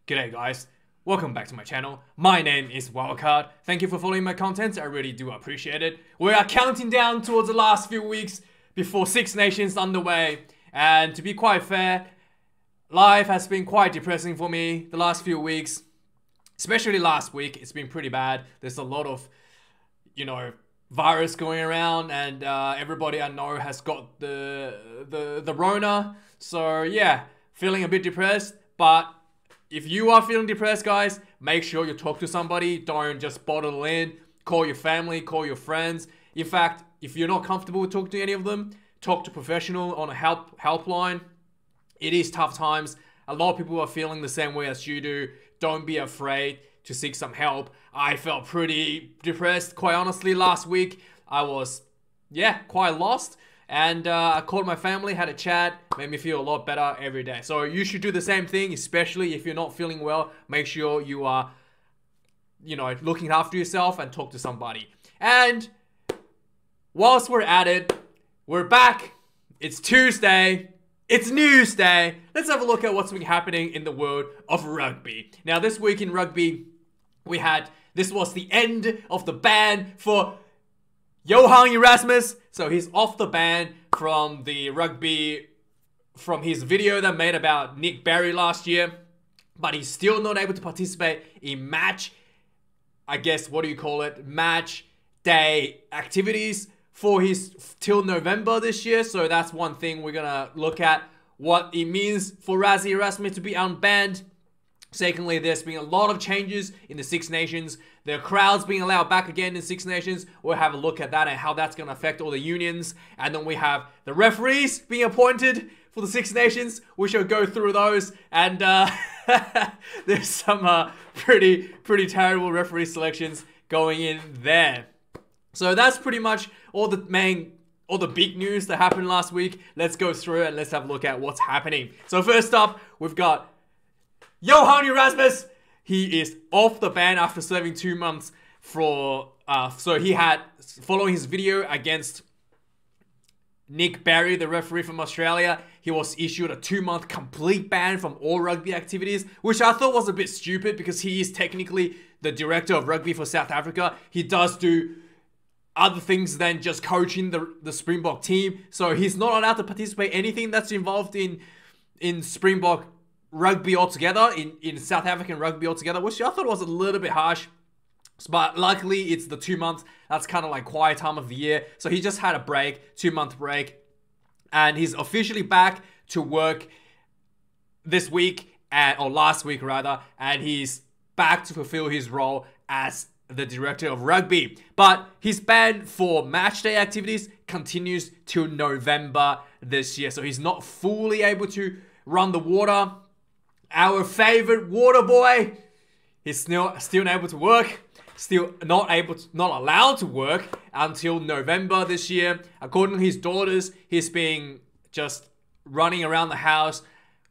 G'day guys, welcome back to my channel. My name is Wildcard. Thank you for following my content, I really do appreciate it. We are counting down towards the last few weeks before Six Nations underway. And to be quite fair, life has been quite depressing for me the last few weeks. Especially last week, it's been pretty bad. There's a lot of, virus going around, and everybody I know has got the Rona. So yeah, feeling a bit depressed. But if you are feeling depressed, guys, make sure you talk to somebody. Don't just bottle it in. Call your family, call your friends. In fact, if you're not comfortable with talking to any of them, talk to a professional on a helpline. It is tough times. A lot of people are feeling the same way as you do. Don't be afraid to seek some help. I felt pretty depressed, quite honestly, last week. I was, quite lost. And I called my family, had a chat, made me feel a lot better every day. So you should do the same thing, especially if you're not feeling well. Make sure you are, looking after yourself and talk to somebody. And whilst we're at it, we're back. It's Tuesday. It's Newsday. Let's have a look at what's been happening in the world of rugby. Now, this week in rugby, this was the end of the ban for Johan Erasmus. So he's off the ban from the rugby, from his video that made about Nick Berry last year. But he's still not able to participate in match day activities for his till November this year. So that's one thing we're gonna look at, what it means for Rassie Erasmus to be unbanned. Secondly, there's been a lot of changes in the Six Nations. The crowds being allowed back again in Six Nations. We'll have a look at that and how that's going to affect all the unions. And then we have the referees being appointed for the Six Nations. We shall go through those. And there's some pretty terrible referee selections going in there. So that's pretty much all the big news that happened last week. Let's go through it and let's have a look at what's happening. So first up, we've got Johan Erasmus. He is off the ban after serving 2 months for, following his video against Nick Berry, the referee from Australia, he was issued a 2-month complete ban from all rugby activities, which I thought was a bit stupid because he is technically the director of rugby for South Africa. He does do other things than just coaching the Springbok team. So he's not allowed to participate in anything that's involved in Springbok rugby altogether, in South African rugby altogether, which I thought was a little bit harsh. But luckily, it's the 2 months. That's kind of like quiet time of the year. So he just had a break, 2-month break. And he's officially back to work this week, or last week rather. And he's back to fulfill his role as the director of rugby. But his ban for match day activities continues till November this year. So he's not fully able to run the water. Our favorite water boy, he's still not able to work. Still not allowed to work until November this year. According to his daughters, he's been just running around the house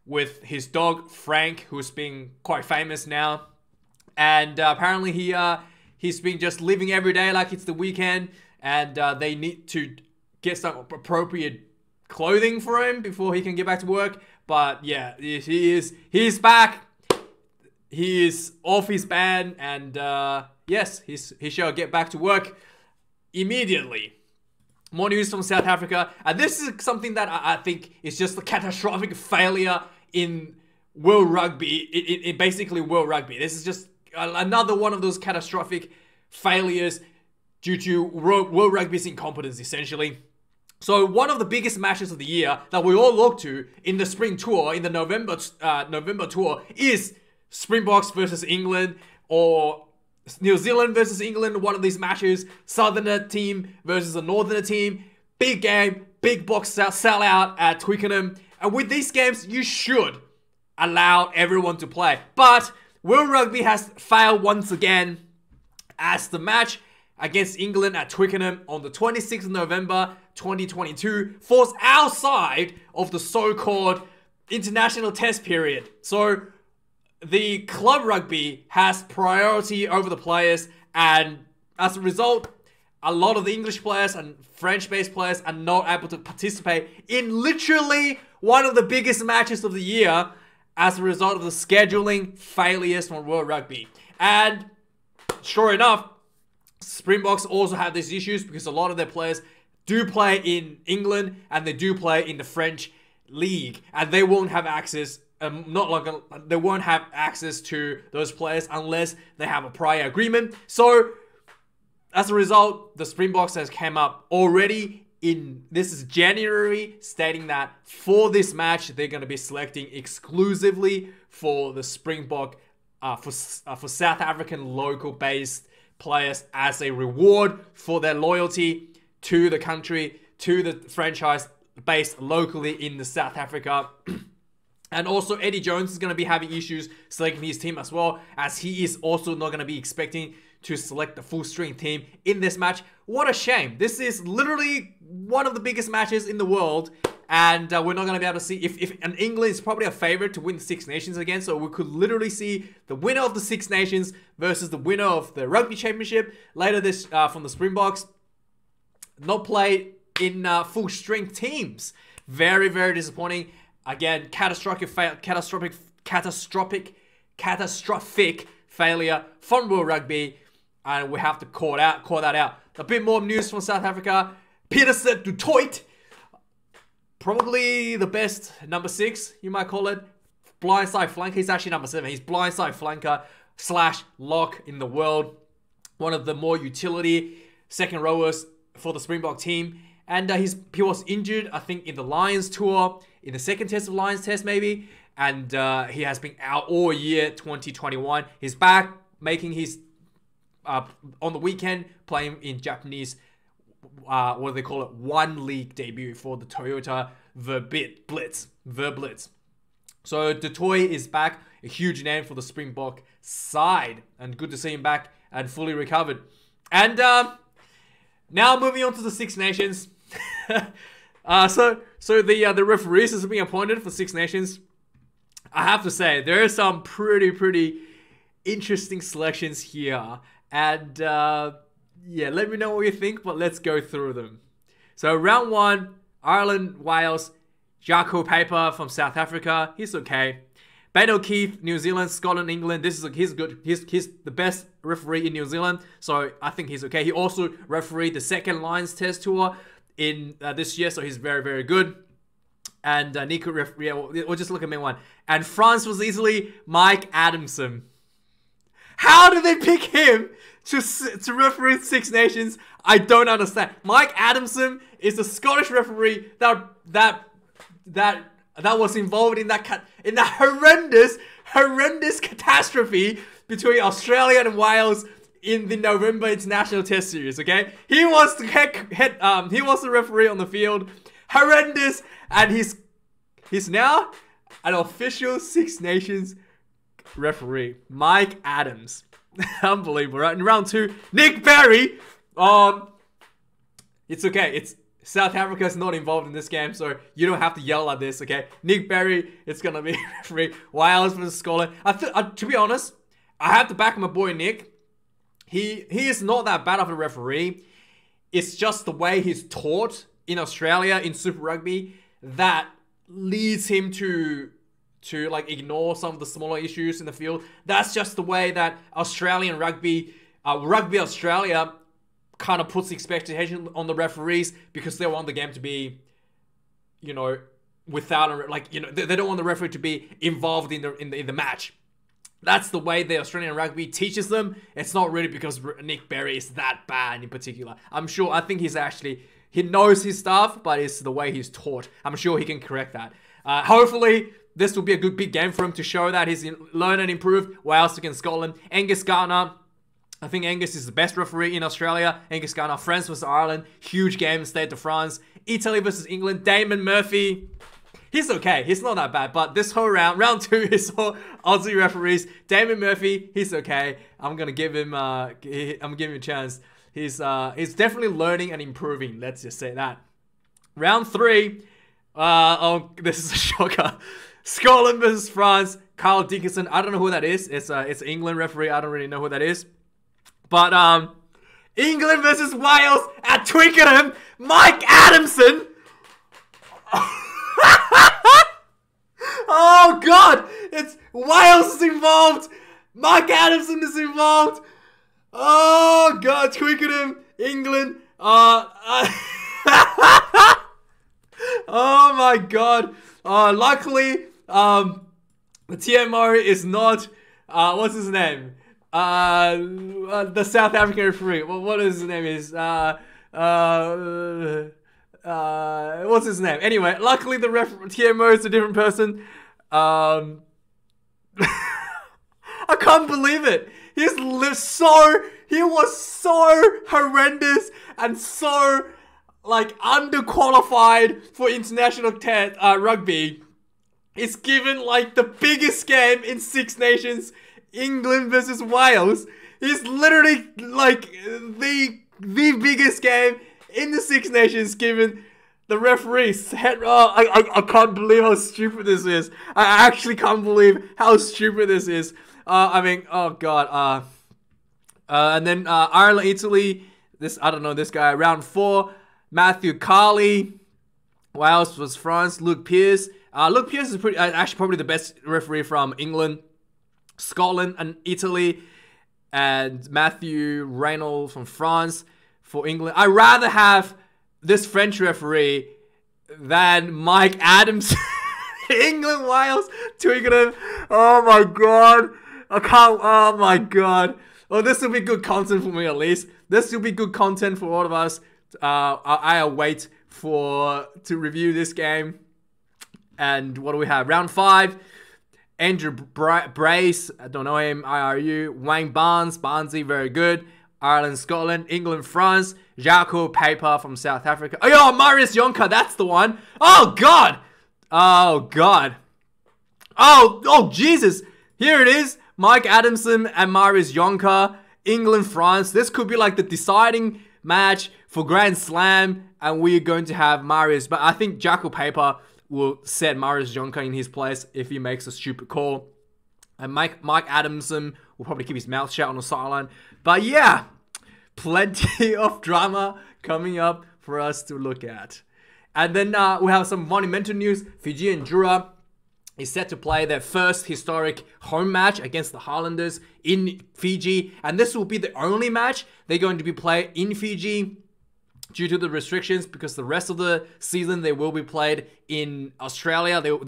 with his dog Frank, who's been quite famous now. And apparently he's been just living every day like it's the weekend. And they need to get some appropriate clothing for him before he can get back to work. But yeah, he's back. He is off his ban, and yes, he shall get back to work immediately. More news from South Africa, and this is something that I think is just a catastrophic failure in world rugby. In basically world rugby, this is just another one of those catastrophic failures due to world rugby's incompetence, essentially. So one of the biggest matches of the year that we all look to in the spring tour, in the November tour, is Springboks versus England, or New Zealand versus England, one of these matches. Southerner team versus a Northerner team. Big game, big box sellout at Twickenham. And with these games, you should allow everyone to play. But World Rugby has failed once again, as the match against England at Twickenham on the 26th of November 2022 falls outside of the so-called international test period. So the club rugby has priority over the players, and as a result, a lot of the English players and French-based players are not able to participate in literally one of the biggest matches of the year as a result of the scheduling failures from World Rugby. And sure enough, Springboks also have these issues because a lot of their players do play in England and they do play in the French league, and they won't have access. They won't have access to those players unless they have a prior agreement. So, as a result, the Springboks has come up already this is January, stating that for this match they're going to be selecting exclusively for the Springbok for South African local-based players as a reward for their loyalty to the country, to the franchise based locally in the South Africa. And also Eddie Jones is going to be having issues selecting his team as well, as he is also not going to be expecting to select the full string team in this match. What a shame. This is literally one of the biggest matches in the world, and we're not going to be able to see and England is probably a favorite to win the Six Nations again, so we could literally see the winner of the Six Nations versus the winner of the Rugby Championship later this from the Springboks not play in full strength teams. Very, very disappointing. Again, catastrophic failure from World Rugby, and we have to call that out. A bit more news from South Africa. Pieter-Steph du Toit, probably the best number 6, you might call it. Blindside flanker. He's actually number 7. He's blindside flanker / lock in the world. One of the more utility second rowers for the Springbok team. And he was injured, I think, in the Lions tour, in the second test of Lions test maybe. And he has been out all year 2021. He's back, making his, on the weekend, playing in Japanese, what do they call it, one league debut for the Toyota Verblitz. So du Toit is back, a huge name for the Springbok side. And good to see him back and fully recovered. And now moving on to the Six Nations. So the referees has been appointed for Six Nations. I have to say, there are some pretty interesting selections here. And yeah, let me know what you think, but let's go through them. So round 1, Ireland, Wales, Jaco Paper from South Africa. He's okay. Ben O'Keefe, New Zealand, Scotland, England. He's good. He's the best referee in New Zealand, so I think he's okay. He also refereed the second Lions Test tour in this year, so he's very good. And Nico referee. We'll just look at main one. And France was easily Mike Adamson. How did they pick him to referee Six Nations? I don't understand. Mike Adamson is the Scottish referee that was involved in that horrendous catastrophe between Australia and Wales in the November International Test Series. Okay, he was the referee on the field. Horrendous, and he's now an official Six Nations referee. Mike Adams, unbelievable, right? In round 2, Nick Berry. It's okay. It's South Africa is not involved in this game, so you don't have to yell at this, okay? Nick Berry, it's gonna be referee. Wales versus Scotland. To be honest, I have to back my boy Nick. He is not that bad of a referee. It's just the way he's taught in Australia in Super Rugby that leads him to like ignore some of the smaller issues in the field. That's just the way that Australian rugby, Rugby Australia, kind of puts the expectation on the referees, because they want the game to be, you know, without they don't want the referee to be involved in the match. That's the way the Australian rugby teaches them. It's not really because Nick Berry is that bad in particular. I think he knows his stuff, but it's the way he's taught. I'm sure he can correct that. Hopefully, this will be a good big game for him to show that he's learned and improved. Wales against Scotland. Angus Gardner. I think Angus is the best referee in Australia. Angus Gardner. France versus Ireland. Huge game. Stade de France. Italy versus England. Damon Murphy. He's okay. He's not that bad. But this whole round 2 is all Aussie referees. Damon Murphy. He's okay. I'm gonna give him. I'm giving him a chance. He's definitely learning and improving. Let's just say that. Round 3. Oh, this is a shocker. Scotland versus France. Carl Dickinson. I don't know who that is. It's England referee. I don't really know who that is. But England versus Wales at Twickenham. Mike Adamson. Oh God! It's Wales is involved. Mike Adamson is involved. Oh God, Twickenham, England. Oh my God. Luckily, the TMO is not. What's his name? The South African referee. What is his name? What's his name? Anyway, luckily the TMO is a different person. I can't believe it. He was so horrendous and so like underqualified for international rugby. It's given like the biggest game in Six Nations, England versus Wales. It's literally like the biggest game in the Six Nations, given the referees. I can't believe how stupid this is. I actually can't believe how stupid this is. I mean, oh God. And then Ireland, Italy. I don't know this guy. Round 4. Matthew Carley. Wales was France. Luke Pearce. Luke Pearce is actually probably the best referee from England, Scotland, and Italy. And Matthew Reynolds from France for England. I'd rather have this French referee than Mike Adams. England, Wales, Twickenham. Oh my God. I can't. Oh my God. Oh, this will be good content for me at least. This will be good content for all of us. I await to review this game. And what do we have? Round 5. Andrew Brace. I don't know him. IRU. Wayne Barnesy, very good. Ireland, Scotland. England, France. Jaco Paper from South Africa. Oh, Marius Jonker. That's the one. Oh, God. Oh, God. Oh, Jesus. Here it is. Mike Adamson and Marius Jonker. England, France. This could be like the deciding match for Grand Slam. And we're going to have Marius. But I think Jaco Paper will set Marius Jonker in his place if he makes a stupid call. And Mike Adamson will probably keep his mouth shut on the sideline. But yeah, plenty of drama coming up for us to look at. And then we have some monumental news. Fiji and Jura is set to play their first historic home match against the Highlanders in Fiji. And this will be the only match they're going to be playing in Fiji due to the restrictions, because the rest of the season they will be played in Australia. They'll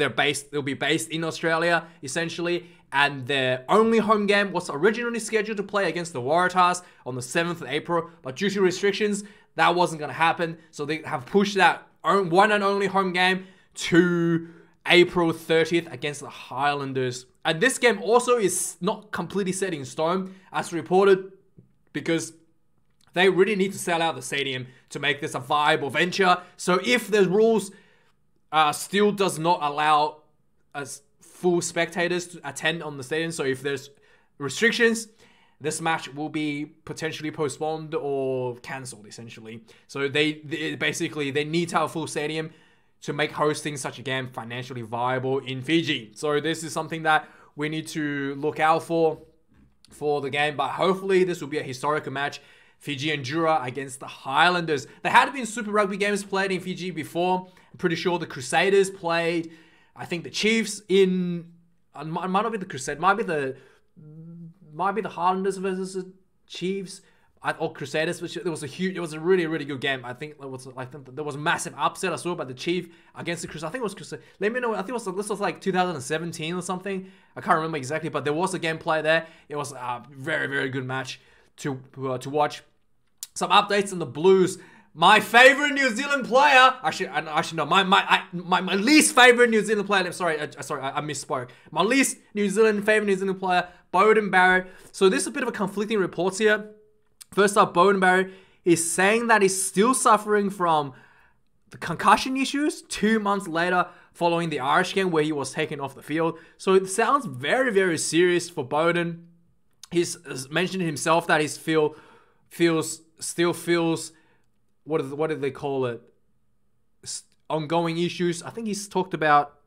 be based in Australia essentially, and their only home game was originally scheduled to play against the Waratahs on the 7th of April, but due to restrictions that wasn't going to happen, so they have pushed that one and only home game to April 30th against the Highlanders. And this game also is not completely set in stone as reported, because they really need to sell out the stadium to make this a viable venture. So if the rules still does not allow us full spectators to attend on the stadium, so if there's restrictions, this match will be potentially postponed or cancelled essentially. So they basically need to have a full stadium to make hosting such a game financially viable in Fiji. So this is something that we need to look out for the game. But hopefully this will be a historical match. Fiji and Jura against the Highlanders. There had been Super Rugby games played in Fiji before. I'm pretty sure the Crusaders played. I think the Chiefs in. Might not be the Crusaders. Might be the Highlanders versus the Chiefs or Crusaders. Which it was a really really good game. I think there was a massive upset I saw by the Chief against the Crusaders. I think it was Crusaders. Let me know. I think this was like 2017 or something. I can't remember exactly, but there was a gameplay there. It was a very very good match to watch. Some updates on the Blues. My favorite New Zealand player, actually no, my least favorite New Zealand player. Sorry, I misspoke. My least favorite New Zealand player, Beauden Barrett. So this is a bit of a conflicting reports here. First up, Beauden Barrett is saying that he's still suffering from the concussion issues 2 months later following the Irish game where he was taken off the field. So it sounds very very serious for Beauden. He's mentioned himself that he still feels what do they call it? Ongoing issues. I think he's talked about.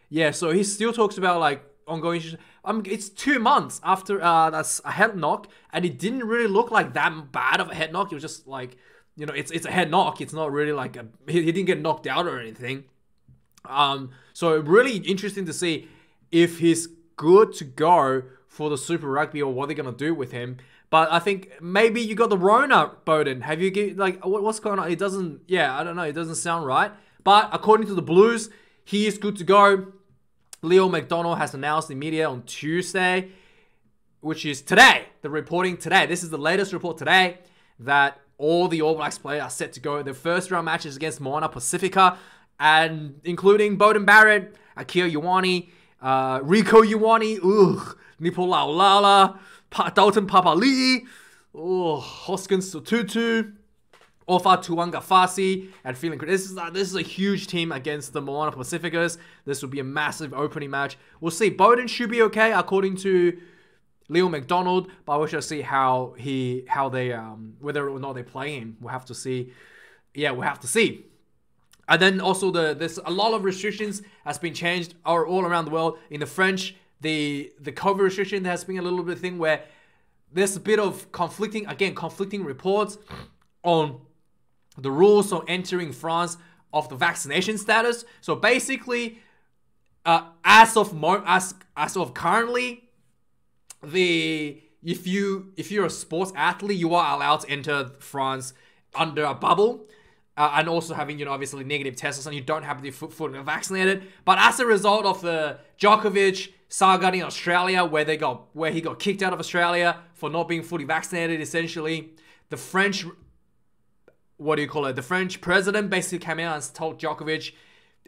Yeah, so he still talks about like ongoing issues. It's 2 months after that's a head knock, and it didn't really look like that bad of a head knock. It was just like, it's a head knock. It's not really like he didn't get knocked out or anything. So really interesting to see if he's good to go for the Super Rugby or what they're gonna do with him. But I think maybe you got the Rona, Bowden. Have you like what's going on? It doesn't. Yeah, I don't know. It doesn't sound right. But according to the Blues, he is good to go. Leo McDonald has announced in media on Tuesday, which is today. The reporting today. This is the latest report today that all the All Blacks players are set to go their first round matches against Moana Pacifica, and including Beauden Barrett, Akio Ioane, Rico Ioane, Nipo Laulala, Dalton Papali'i, Hoskins Sotutu, Ofa Tuangafasi, and feeling this is a huge team against the Moana Pacificas. This will be a massive opening match. We'll see. Beauden should be okay according to Leo McDonald, but we shall see how they whether or not they play him. We'll have to see. Yeah, we'll have to see. And then also there's a lot of restrictions has been changed all around the world. In the French, the COVID restriction has been a little bit thing where there's a bit of conflicting reports on the rules of entering France of the vaccination status. So basically, as of currently, if you're a sports athlete, you are allowed to enter France under a bubble. And also having, obviously negative tests or something, you don't have to be fully vaccinated. But as a result of the Djokovic saga in Australia, where he got kicked out of Australia for not being fully vaccinated, essentially, the French, the French president basically came out and told Djokovic,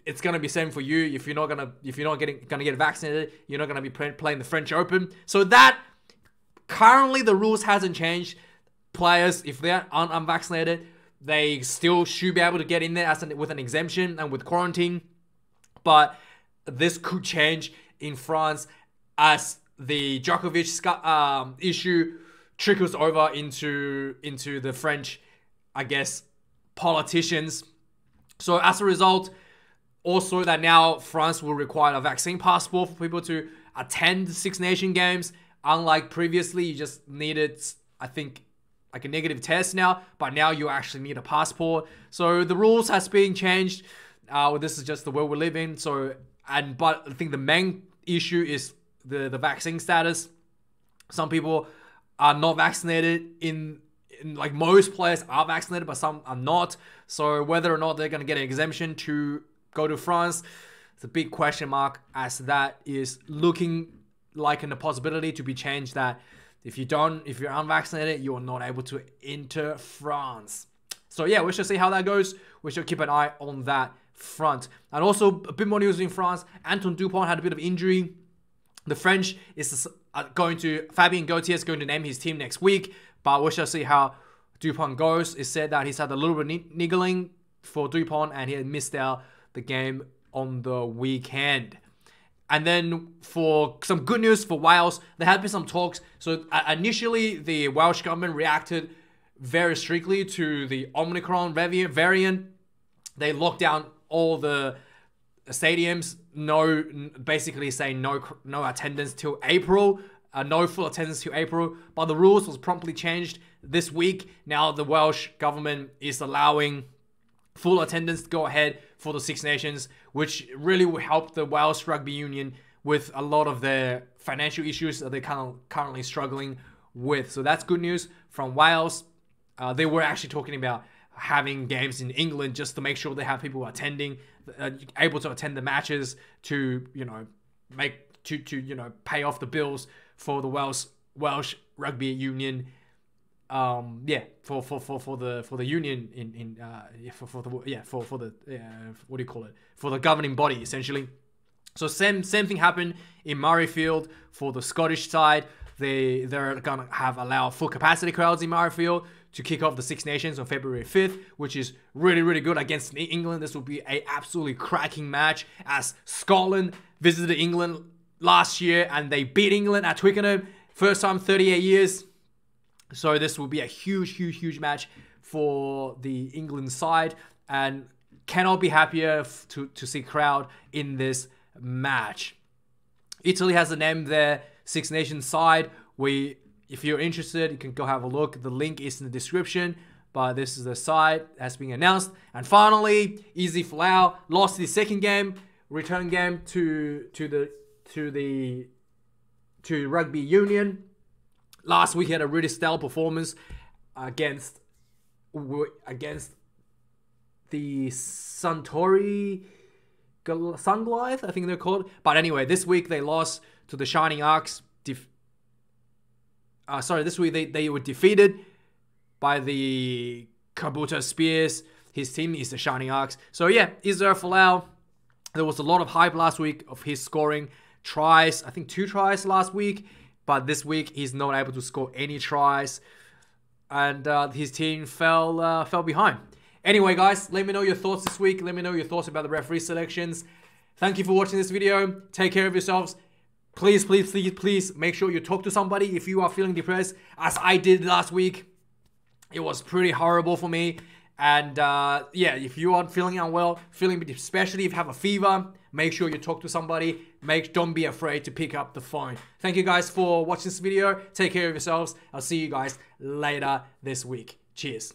it's gonna be same for you. If you're not gonna get vaccinated, you're not gonna be playing the French Open. So that currently the rules hasn't changed. Players, if they're unvaccinated, they still should be able to get in there with an exemption and with quarantine. But this could change in France as the Djokovic issue trickles over into the French, I guess, politicians. So as a result, also that now France will require a vaccine passport for people to attend the Six Nation games. Unlike previously, you just needed, I think, like a negative test now, but now you actually need a passport. So the rules has been changed. This is just the world we live in. But I think the main issue is the vaccine status. Some people are not vaccinated in like most players are vaccinated, but some are not. So whether or not they're going to get an exemption to go to France, it's a big question mark, as that is looking like a possibility to be changed, that if you're unvaccinated, you are not able to enter France. So yeah, we shall see how that goes. We shall keep an eye on that front. And also a bit more news in France. Antoine Dupont had a bit of injury. The French is Fabien Gauthier is going to name his team next week, but we shall see how Dupont goes. It said that he's had a little bit niggling for Dupont, and he had missed out the game on the weekend. And then for some good news for Wales, there had been some talks. So initially, the Welsh government reacted very strictly to the Omicron variant. They locked down all the stadiums, basically saying no attendance till April, no full attendance till April. But the rules was promptly changed this week. Now the Welsh government is allowing full attendance to go ahead for the Six Nations, which really will help the Wales Rugby Union with a lot of their financial issues that they're currently struggling with. So that's good news from Wales. They were actually talking about having games in England just to make sure they have people attending, able to attend the matches to, pay off the bills for the Welsh Rugby Union. For the union for the governing body, essentially. So same thing happened in Murrayfield for the Scottish side. They're gonna allow full capacity crowds in Murrayfield to kick off the Six Nations on February 5th, which is really, really good against England. This will be a absolutely cracking match, as Scotland visited England last year and they beat England at Twickenham, first time 38 years. So this will be a huge, huge, huge match for the England side, and cannot be happier to see crowd in this match. Italy has named their Six Nations side. If you're interested, you can go have a look. The link is in the description. But this is the side that's being announced. And finally, Izzy Folau lost his second game return game to Rugby Union. Last week he had a really stellar performance against the Suntory Sungoliath, I think they're called. But anyway, this week they lost to the Shining Arcs. This week they were defeated by the Kabuto Spears. His team is the Shining Arcs. So yeah, Israel Folau, there was a lot of hype last week of his scoring tries. I think 2 tries last week. But this week he's not able to score any tries. And his team fell behind. Anyway, guys, let me know your thoughts this week. Let me know your thoughts about the referee selections. Thank you for watching this video. Take care of yourselves. Please, please, please, please make sure you talk to somebody if you are feeling depressed, as I did last week. It was pretty horrible for me. And yeah, if you are feeling unwell, especially if you have a fever, make sure you talk to somebody. Don't be afraid to pick up the phone. Thank you guys for watching this video. Take care of yourselves. I'll see you guys later this week. Cheers.